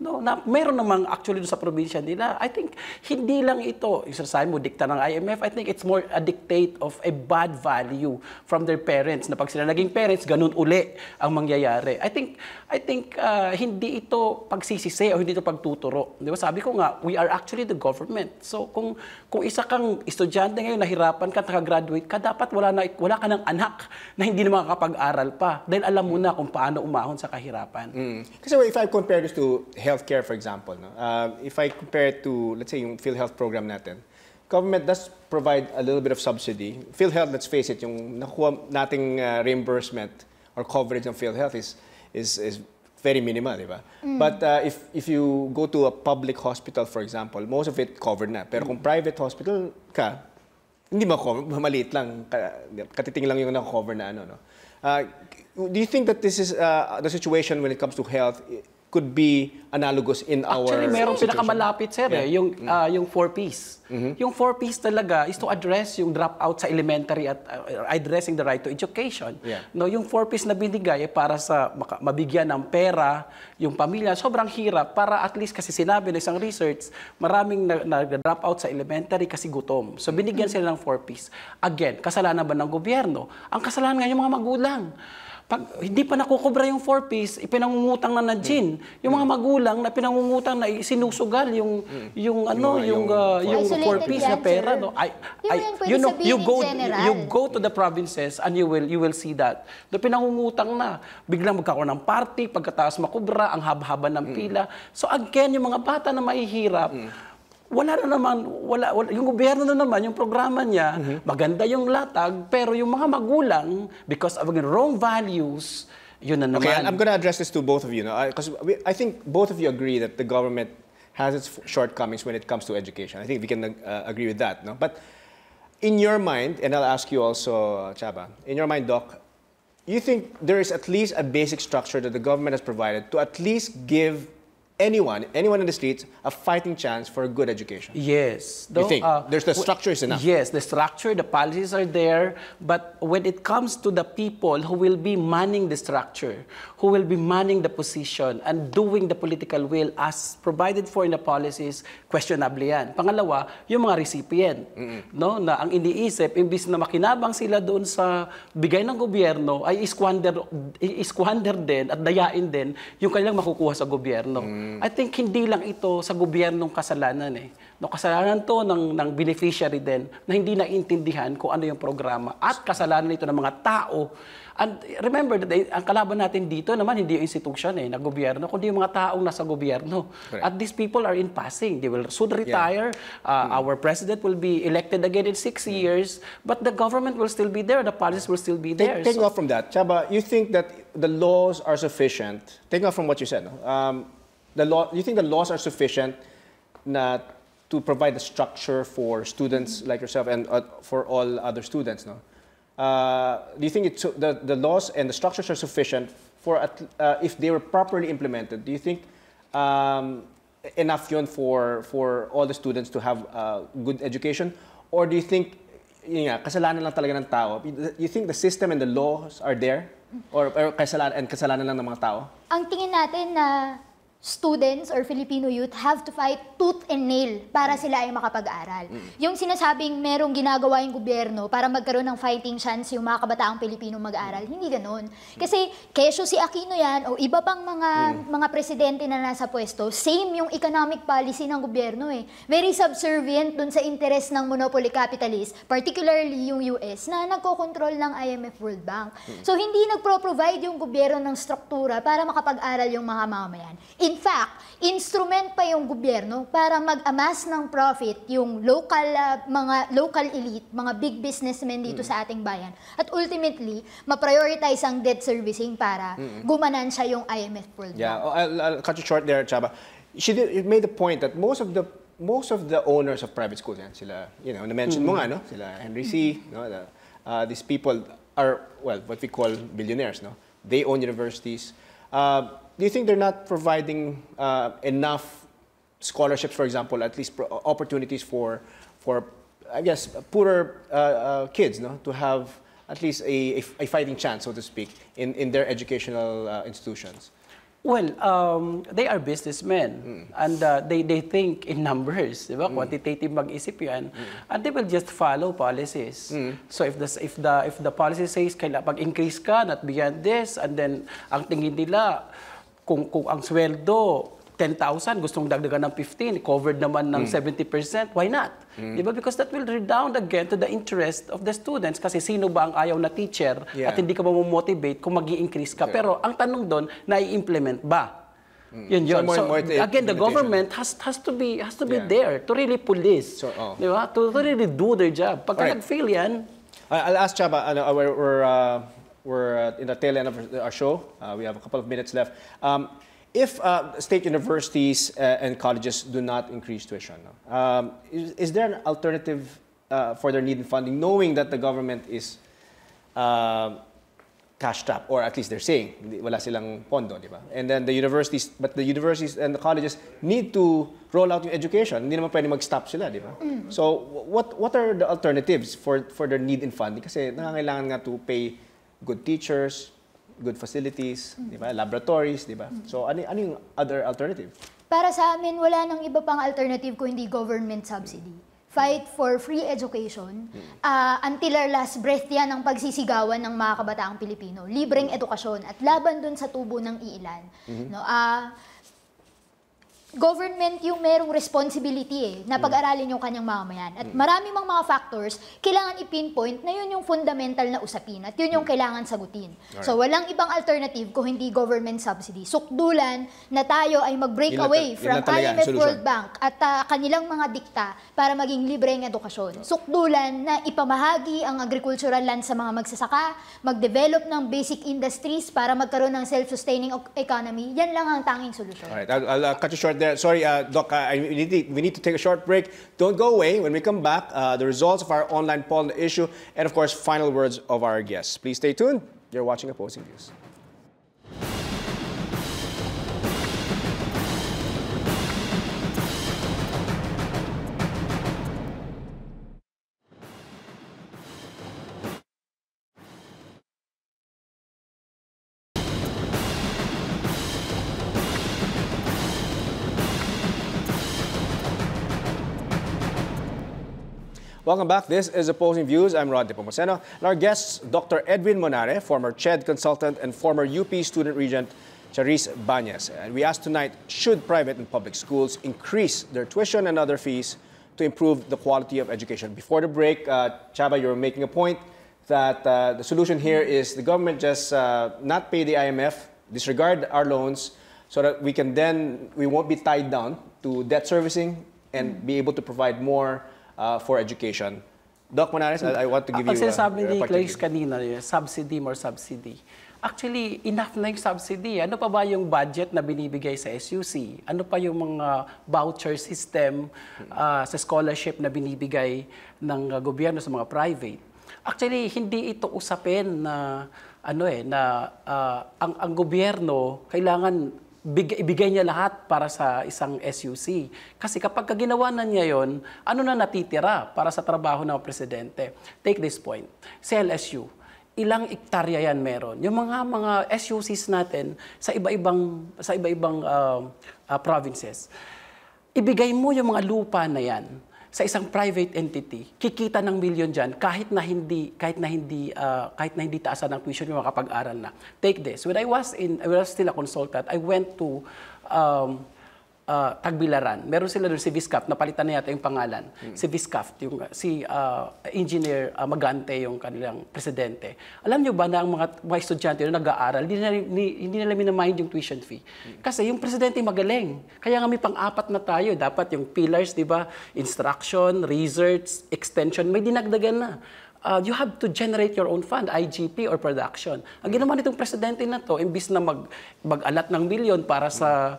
No? Na meron namang actually sa probinsya nila. I think hindi lang ito, yung sinasabi mo, dikta ng IMF, I think it's more a dictate of a bad value from their parents. Na pag sila naging parents, ganun uli ang mangyayari. I think hindi ito pagsisisi o hindi ito pagtuturo. Di ba? Sabi ko nga, we are actually the government. So kung isa kang estudyante ngayon, nahirapan ka, nakagraduate ka, dapat wala ka ng anak na hindi na makakapag-aral pa. Dahil alam mo na kung paano umahon sa kahirapan. Kasi if I compare this to healthcare, for example, no? If I compare it to, let's say, yung PhilHealth program natin, government does provide a little bit of subsidy. PhilHealth, let's face it, yung nakuha nating reimbursement or coverage ng PhilHealth is very minimal, di ba? But if you go to a public hospital, for example, most of it covered na. Pero kung private hospital ka, hindi ma-cover, maliit lang, katiting lang yung na-cover na ano, no? Do you think that this is the situation when it comes to health could be analogous in our Actually, merong situation? pinakamalapit, sir, yung 4Ps. Yung 4Ps talaga is to address yung dropout sa elementary at addressing the right to education. No, yung 4Ps na binigay para sa mabigyan ng pera yung pamilya, sobrang hirap para at least kasi sinabi ng isang research, maraming nag-dropout sa elementary kasi gutom. So binigyan sila ng 4Ps. Again, kasalanan ba ng gobyerno? Ang kasalanan nga yung mga magulang. Pag hindi pa nakukubra yung 4Ps, ipinangungutang na gin. Yung mga magulang na pinangungutang na sinusugal yung 4Ps na pera, no. You go to the provinces and you will see that. Do pinangungutang na, biglang magkakaroon ng party, pagkatapos makubra, ang haba-haba ng pila. So again, yung mga bata na mahihirap, wala yung gobyerno na naman, yung programa niya, maganda yung latag, pero yung mga magulang, because of wrong values, yun na naman. Okay, I'm gonna address this to both of you, no? Because I think both of you agree that the government has its shortcomings when it comes to education. I think we can agree with that, no? But in your mind, and I'll ask you also, Chaba, in your mind, Doc, you think there is at least a basic structure that the government has provided to at least give anyone in the streets a fighting chance for a good education? Yes. You think there's the structure is enough? Yes, the structure, the policies are there, but when it comes to the people who will be manning the structure, who will be manning the position and doing the political will as provided for in the policies, questionable yan. Pangalawa, yung mga recipient, no, na ang iniisip, imbis na makinabang sila doon sa bigay ng gobyerno, ay squander din at dayain din yung kanilang makukuha sa gobyerno. I think hindi lang ito sa gobyernong kasalanan eh. No, kasalanan to ng beneficiary din na hindi naintindihan kung ano yung programa at kasalanan ito ng mga tao. And remember that ang kalaban natin dito naman hindi yung institution na gobyerno, kundi yung mga taong nasa gobyerno. Correct. At these people are in passing. They will soon retire. Our president will be elected again in 6 years, but the government will still be there. The policies will still be there. Taking off from that, Chaba, you think that the laws are sufficient? Taking off from what you said, you think the laws are sufficient to provide the structure for students like yourself and for all other students? No? Do you think the laws and the structures are sufficient for if they were properly implemented? Do you think enough yun for all the students to have good education? Or do you think kasalanan lang talaga ng tao? You think the system and the laws are there? Or kasalanan lang ng mga tao? Ang tingin natin na students or Filipino youth have to fight tooth and nail para sila ay makapag-aral. Yung sinasabing merong ginagawa yung gobyerno para magkaroon ng fighting chance yung mga kabataang Pilipino mag-aral, hindi ganoon. Kasi kesyo si Aquino yan o iba pang mga presidente na nasa pwesto, same yung economic policy ng gobyerno eh. Very subservient dun sa interest ng monopoly capitalist, particularly yung US na nagkokontrol ng IMF World Bank. So hindi nagpro-provide yung gobyerno ng struktura para makapag-aral yung mga mamamayan. In fact, instrument pa yung gobyerno para mag-amas ng profit yung mga local elite, mga big businessmen dito sa ating bayan. At ultimately, ma-prioritize ang debt servicing para gumanan siya yung IMF World Bank. Yeah, I'll cut you short there, Chaba. It made the point that most of the owners of private schools, sila, na-mention mo nga, no? Sila Henry C., no? These people are, well, what we call billionaires, no? They own universities. Do you think they're not providing enough scholarships, for example, at least opportunities for I guess, poorer kids, no, to have at least a fighting chance, so to speak, in their educational institutions? Well, they are businessmen and they think in numbers, di ba? Quantitative mag-isip yan, and they will just follow policies. So if the policy says pag-increase ka, not beyond this, and then ang tingin nila kung ang sweldo 10,000, gustong dagdagan ng 15, covered naman ng 70%, why not? Diba? Because that will redound again to the interest of the students. Kasi sino ba ang ayaw na teacher at hindi ka motivate kung mag-i-increase ka? Pero ang tanong doon, na-i-implement ba? Yun. So again, the government has to be there to really police. Diba? To really do their job. Pagka nag-fail yan. I'll ask Chaba, we're in the tail end of our show. We have a couple of minutes left. If state universities and colleges do not increase tuition, is there an alternative for their needed funding, knowing that the government is cash-strapped, or at least they're saying wala silang pondo, di ba? And then the universities and the colleges need to roll out yung education. Hindi naman pwede mag-stop sila, di ba? So what are the alternatives for their need in funding? Kasi nangangailangan nga to pay good teachers, good facilities, di ba? Laboratories, di ba? So ano yung other alternative? Para sa amin, wala nang iba pang alternative kung hindi government subsidy. Fight for free education. Until our last breath yan ang pagsisigawan ng mga kabataang Pilipino. Libreng edukasyon at laban dun sa tubo ng iilan. No, government yung merong responsibility na pag-aralin yung kanyang mamamayan. At marami mang mga factors, kailangan i-pinpoint na yun yung fundamental na usapin at yun yung kailangan sagutin. So walang ibang alternative kung hindi government subsidy. Sukdulan na tayo ay mag-break away from IMF World Bank at kanilang mga dikta para maging libreng edukasyon. Sukdulan na ipamahagi ang agricultural land sa mga magsasaka, mag-develop ng basic industries para magkaroon ng self-sustaining economy. Yan lang ang tanging solusyon. Alright, I'll cut you short there. Sorry, Doc, we need to take a short break. Don't go away. When we come back, the results of our online poll on the issue, and of course, final words of our guests. Please stay tuned. You're watching Opposing Views. Welcome back. This is Opposing Views. I'm Rod Nepomuceno. And our guests, Dr. Edwin Monare, former CHED consultant, and former UP student regent Charis Banyas. And we asked tonight, should private and public schools increase their tuition and other fees to improve the quality of education? Before the break, Chava, you were making a point that the solution here is the government just not pay the IMF, disregard our loans, so that we won't be tied down to debt servicing and be able to provide more for education. Doc Monares, I want to give you Ang sinasabi ni Clarice particular. kanina, subsidy, more subsidy. Actually, enough na yung subsidy. Ano pa ba yung budget na binibigay sa SUC? Ano pa yung mga voucher system sa scholarship na binibigay ng gobyerno sa mga private? Actually, hindi ito usapin na ang gobyerno kailangan ibigay niya lahat para sa isang SUC. Kasi kapag ginawa na niya yon, ano na natitira para sa trabaho ng presidente? Take this point. Sa LSU, ilang ektarya yan meron? Yung mga SUCs natin sa iba-ibang provinces. Ibigay mo yung mga lupa na yan sa isang private entity, kikita ng milyon dyan kahit na hindi taasan ng tuition yung makapag-aral na. Take this. When I was still a consultant, I went to Tagbilaran. Meron sila doon si Viscaf, napalitan na yata yung pangalan. Si Viscaf, si Engineer Magante, yung kanilang presidente. Alam nyo ba na ang mga estudyante na nag-aaral, hindi nila minamind yung tuition fee? Kasi yung presidente magaling. Kaya nga may pang-apat na tayo. Dapat yung pillars, di ba? Instruction, research, extension, may dinagdagan na. You have to generate your own fund, IGP or production. Ang ginawa nitong presidente na to, imbis na mag-alat ng milyon para sa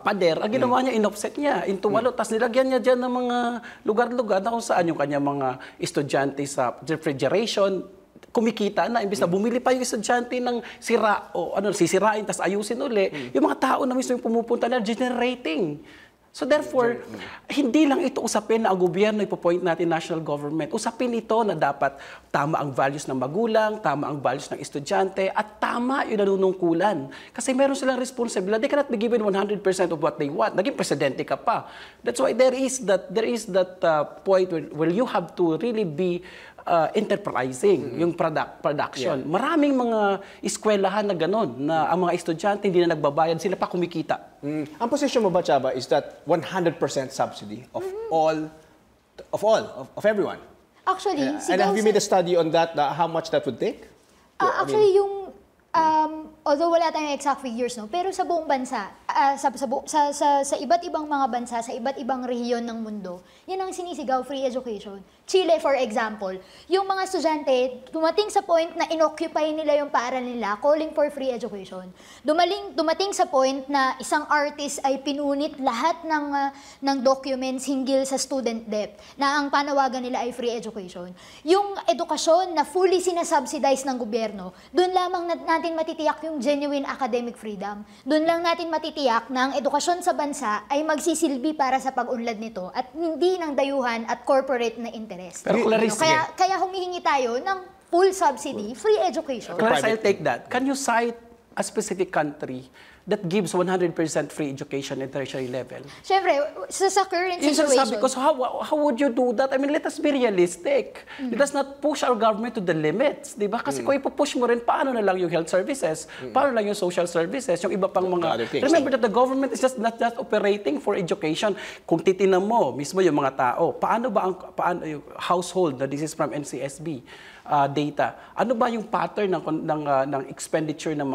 pader, ang ginawa niya, in-offset niya into walo. Tapos nilagyan niya dyan ng mga lugar-lugar na kung saan yung kanya mga estudyante sa refrigeration, kumikita na, imbis na bumili pa yung estudyante ng sira o sisirain, tapos ayusin uli. Yung mga tao na mismo yung pumupunta na generating. So therefore, hindi lang ito usapin na ang gobyerno ipopoint natin national government. Usapin ito na dapat tama ang values ng magulang, tama ang values ng estudyante, at tama yung nanunungkulan. Kasi meron silang responsibility. They cannot be given 100% of what they want. Naging presidente ka pa. That's why there is that point where you have to really be enterprising yung production. Yeah. Maraming mga eskwelahan na gano'n na ang mga estudyante hindi na nagbabayad, sila pa kumikita. Ang position mo ba, Chava, is that 100% subsidy of everyone? Actually, and have you made a study on that, how much that would take? Actually, although wala tayong exact figures, no, pero sa buong bansa, sa iba't ibang mga bansa, sa iba't ibang rehiyon ng mundo, yan ang sinisigaw, free education. Chile, for example, yung mga estudyante, dumating sa point na inoccupy nila yung paaralan nila, calling for free education. Dumating sa point na isang artist ay pinunit lahat ng documents hinggil sa student debt, na ang panawagan nila ay free education. Yung edukasyon na fully sinasubsidize ng gobyerno, doon lamang natin matitiyak yung genuine academic freedom. Doon lang natin matitiyak na ang edukasyon sa bansa ay magsisilbi para sa pag-unlad nito at hindi ng dayuhan at corporate na interest. Pero Clarice, kaya humihingi tayo ng full subsidy, free education. Clarice, I'll take that. Can you cite a specific country that gives 100% free education at tertiary level? Siyempre, sa current situation. Because how would you do that? I mean, let us be realistic. Let us not push our government to the limits. Diba? Kasi kung ipupush mo rin, paano na lang yung health services? Paano lang yung social services? Yung iba pang mga... Remember that the government is not just operating for education. Kung titinan mo, mismo yung mga tao, paano yung household, this is from NCSB, data. Ano ba yung pattern ng expenditure ng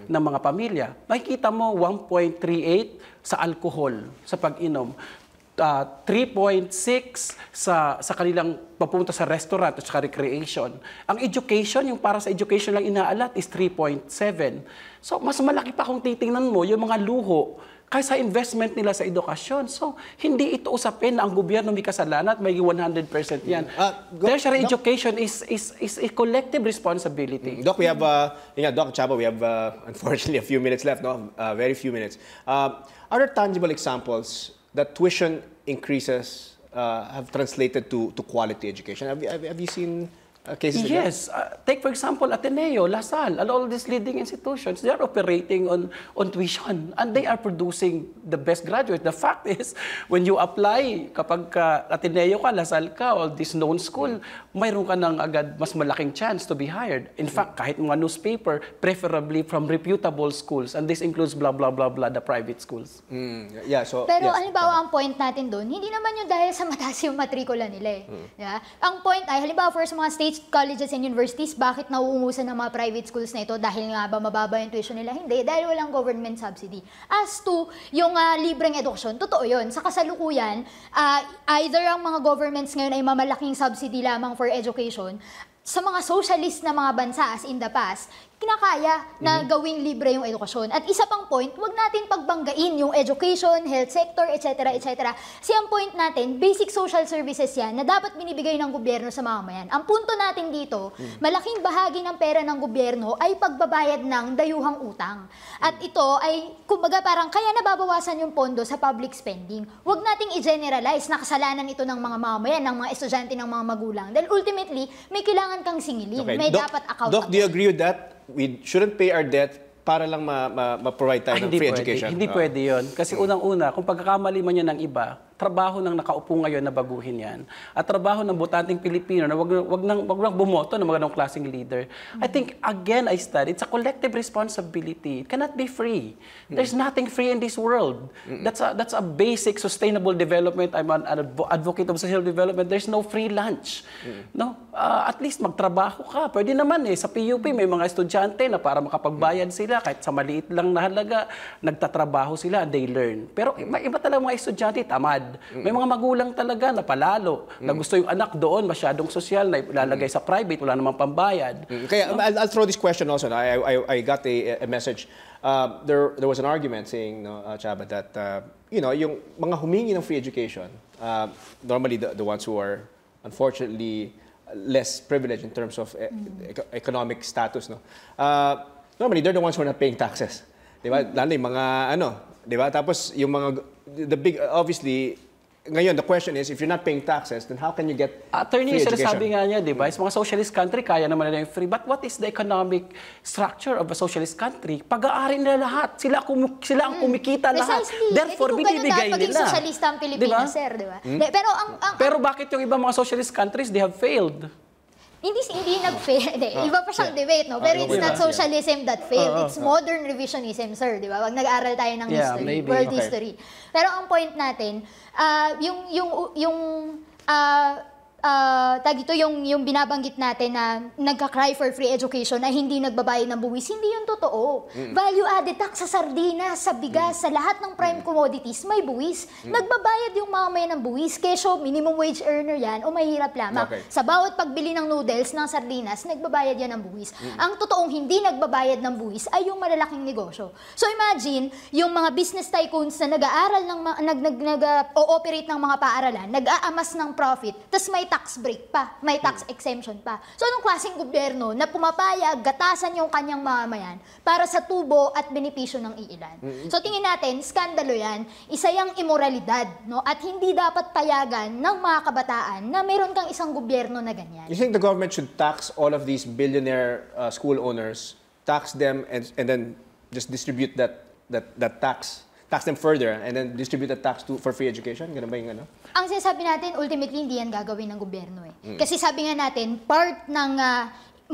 mga pamilya? Makikita mo 1.38 sa alcohol, sa pag-inom. 3.6 sa kanilang papunta sa restaurant at sa recreation. Ang education, yung para sa education lang inaalat is 3.7. So mas malaki pa kung titingnan mo yung mga luho kaysa investment nila sa edukasyon. So, hindi ito usapin na ang gobyerno may kasalanan at may 100% yan. Tertiary education is a collective responsibility. Doc, we have, Doc Chaba, we have unfortunately a few minutes left, no? Very few minutes. Are there tangible examples that tuition increases have translated to quality education? Have you seen cases? Yes. Take for example Ateneo, LaSalle, and all these leading institutions, they are operating on tuition and they are producing the best graduates. The fact is, when you apply, kapag Ateneo ka, LaSalle ka, or this known school, mayroon ka ng agad mas malaking chance to be hired. In fact, kahit mga newspaper, preferably from reputable schools, and this includes blah, blah, blah, blah, the private schools. Yeah, so, pero yes, halimbawa, ang point natin doon, hindi naman yung dahil sa mataas yung matrikula nila Yeah? Ang point ay, halimbawa for sa mga state colleges and universities, bakit nauungusan ng mga private schools na ito? Dahil nga ba mababa yung tuition nila? Hindi, dahil walang government subsidy. As to yung libreng edukasyon, totoo yun. Sa kasalukuyan, either ang mga governments ngayon ay mamalaking subsidy lamang for education, sa mga socialist na mga bansa as in the past, kinakaya na gawing libre yung edukasyon. At isa pang point, wag natin pagbanggain yung education, health sector, etc. etc. Kasi ang point natin, basic social services yan na dapat binibigay ng gobyerno sa mamamayan. Ang punto natin dito, malaking bahagi ng pera ng gobyerno ay pagbabayad ng dayuhang utang. At ito ay, kumbaga parang kaya nababawasan yung pondo sa public spending. Wag nating i-generalize na kasalanan ito ng mga mamamayan, ng mga estudyante, ng mga magulang. Dahil ultimately, may kailangan kang singilin. Okay. May dapat accountable. Doc, do you agree with that? We shouldn't pay our debt para lang ma-provide tayo ng free education. Hindi pwede yun. Kasi unang-una, kung pagkakamali man yan ng iba, trabaho ng nakaupo ngayon na baguhin yan. At trabaho ng botanteng Pilipino na wag nang bumoto ng mga ganong klaseng leader. I think, again, I studied, it's a collective responsibility. It cannot be free. There's nothing free in this world. That's a basic sustainable development. I'm an advocate of social development. There's no free lunch. No? At least magtrabaho ka. Pwede naman sa PUP, may mga estudyante na para makapagbayad sila, kahit sa maliit lang na halaga, nagtatrabaho sila, they learn. Pero iba talaga mga estudyante, tamad. May mga magulang talaga na palalo, na gusto yung anak doon, masyadong sosyal, na ilalagay sa private, wala namang pambayad. Kaya I'll throw this question also. I got a message. There was an argument saying, Chaba, that yung mga humingi ng free education, normally the ones who are unfortunately less privileged in terms of economic status, normally they're the ones who are not paying taxes. Diba? Lalo yung mga diba? Tapos yung mga obviously ngayon, the question is, if you're not paying taxes, then how can you get Attorney, free education? sinasabi nga niya, di ba? Sa mga socialist country, kaya naman nila yung free. But what is the economic structure of a socialist country? Pag-aari nila lahat. Sila ang kumikita lahat. Therefore, binibigay nila. Paging socialista ang Pilipinas, sir, di ba? Pero bakit yung ibang mga socialist countries, they have failed? Hindi nag-fail. Iba pa siyang debate, no? Pero it's not socialism that failed. It's modern revisionism, sir, di ba? Wag nag-aral tayo ng history, world history. Pero ang point natin, yung binabanggit natin na nagka-cry for free education na hindi nagbabayad ng buwis, hindi yun totoo. Value-added tax sa sardinas, sa bigas, sa lahat ng prime commodities, may buwis. Nagbabayad yung mamamayan ng buwis. Kesyo, minimum wage earner yan o mahirap lamang. Sa bawat pagbili ng noodles, ng sardinas, nagbabayad yan ng buwis. Ang totoong hindi nagbabayad ng buwis ay yung malalaking negosyo. So imagine, yung mga business tycoons na nag-aaral, nag-ooperate ng mga paaralan, nag-aamas ng profit, tas may tax break pa, may tax exemption pa. So, anong klaseng gobyerno na pumapayag, gatasan yung kanyang mamamayan para sa tubo at benepisyo ng iilan? So, tingin natin, skandalo yan, isa yung immoralidad, no? At hindi dapat payagan ng mga kabataan na meron kang isang gobyerno na ganyan. You think the government should tax all of these billionaire school owners, tax them, and then just distribute that tax them further, and then distribute the tax for free education? Ganun ba yung Ang sinasabi natin, ultimately, hindi yan gagawin ng gobyerno Kasi sabi nga natin, part ng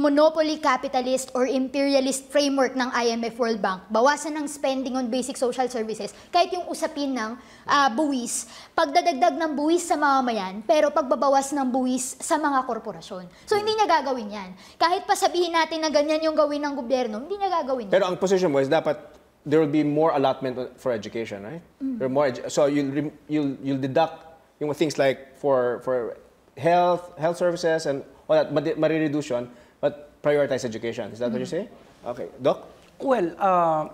monopoly capitalist or imperialist framework ng IMF World Bank, bawasan ng spending on basic social services, kahit yung usapin ng buwis, pagdadagdag ng buwis sa mamamayan, pero pagbabawas ng buwis sa mga korporasyon. So, hindi niya gagawin yan. Kahit pa sabihin natin na ganyan yung gawin ng gobyerno, hindi niya gagawin yan. Pero ang position mo is dapat there will be more allotment for education, right? There are more so you'll deduct yung things like for health services and all that, marireduce yun, but prioritize education. Is that what you say? Okay. Doc? Well,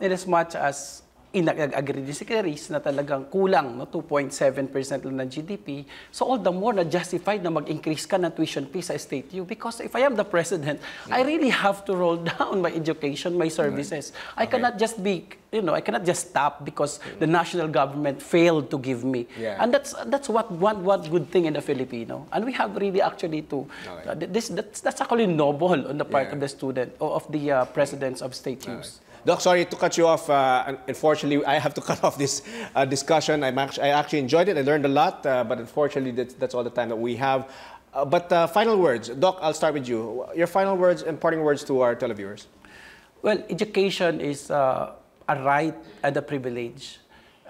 in as much as agree din si Clarice na talagang kulang, no, 2.7% lang ng GDP. So all the more na justified na mag-increase ka ng tuition fee sa State U, because if I am the president, I really have to roll down my education, my services. I cannot just be, I cannot just stop because the national government failed to give me. And that's one good thing in the Filipino. And we have really actually to, that's actually noble on the part of the student, or of the presidents of State U's. Doc, sorry to cut you off. Unfortunately, I have to cut off this discussion. I actually enjoyed it. I learned a lot, but unfortunately, that's all the time that we have. But final words. Doc, I'll start with you. Your final words and parting words to our televiewers. Well, education is a right and a privilege.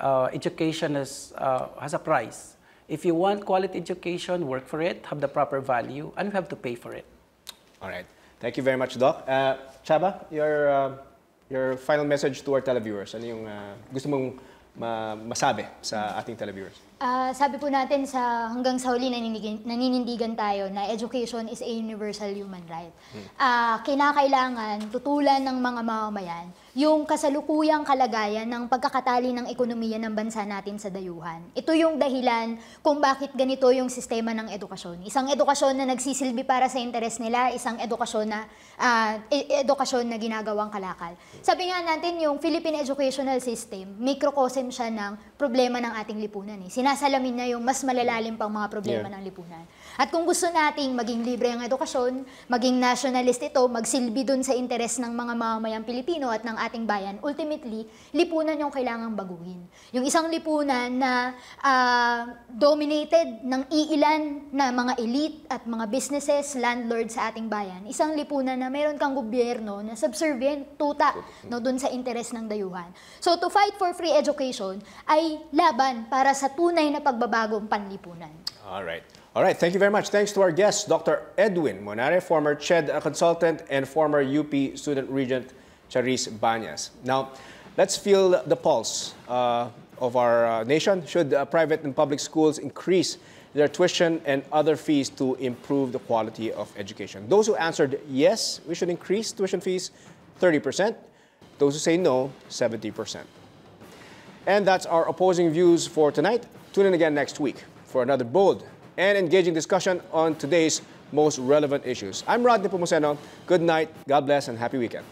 Education has a price. If you want quality education, work for it, have the proper value, and you have to pay for it. All right. Thank you very much, Doc. Chaba, your final message to our televiewers. Ano yung gusto mong masabi sa ating televiewers? Sabi po natin hanggang sa huli naninindigan tayo na education is a universal human right. Kinakailangan tutulan ng mga mamamayan yung kasalukuyang kalagayan ng pagkakatali ng ekonomiya ng bansa natin sa dayuhan. Ito yung dahilan kung bakit ganito yung sistema ng edukasyon. Isang edukasyon na nagsisilbi para sa interes nila, isang edukasyon na ginagawang kalakal. Sabi nga natin, yung Philippine Educational System, microcosm siya ng problema ng ating lipunan. Sinasalamin na yung mas malalalim pang mga problema ng lipunan. At kung gusto nating maging libre ang edukasyon, maging nationalist ito, magsilbi dun sa interes ng mga mamamayang Pilipino at ng ating bayan, ultimately, lipunan yung kailangang baguhin. Yung isang lipunan na dominated ng iilan na mga elite at mga businesses, landlords sa ating bayan. Isang lipunan na meron kang gobyerno na subservient, tuta, no, dun sa interes ng dayuhan. So to fight for free education ay laban para sa tunay na pagbabagong panlipunan. All right. All right, thank you very much. Thanks to our guest, Dr. Edwin Monare, former CHED consultant and former UP student regent Charis Banyas. Now, let's feel the pulse of our nation. Should private and public schools increase their tuition and other fees to improve the quality of education? Those who answered yes, we should increase tuition fees 30%. Those who say no, 70%. And that's our opposing views for tonight. Tune in again next week for another bold and engaging discussion on today's most relevant issues. I'm Rodney Pomoceno. Good night, God bless, and happy weekend.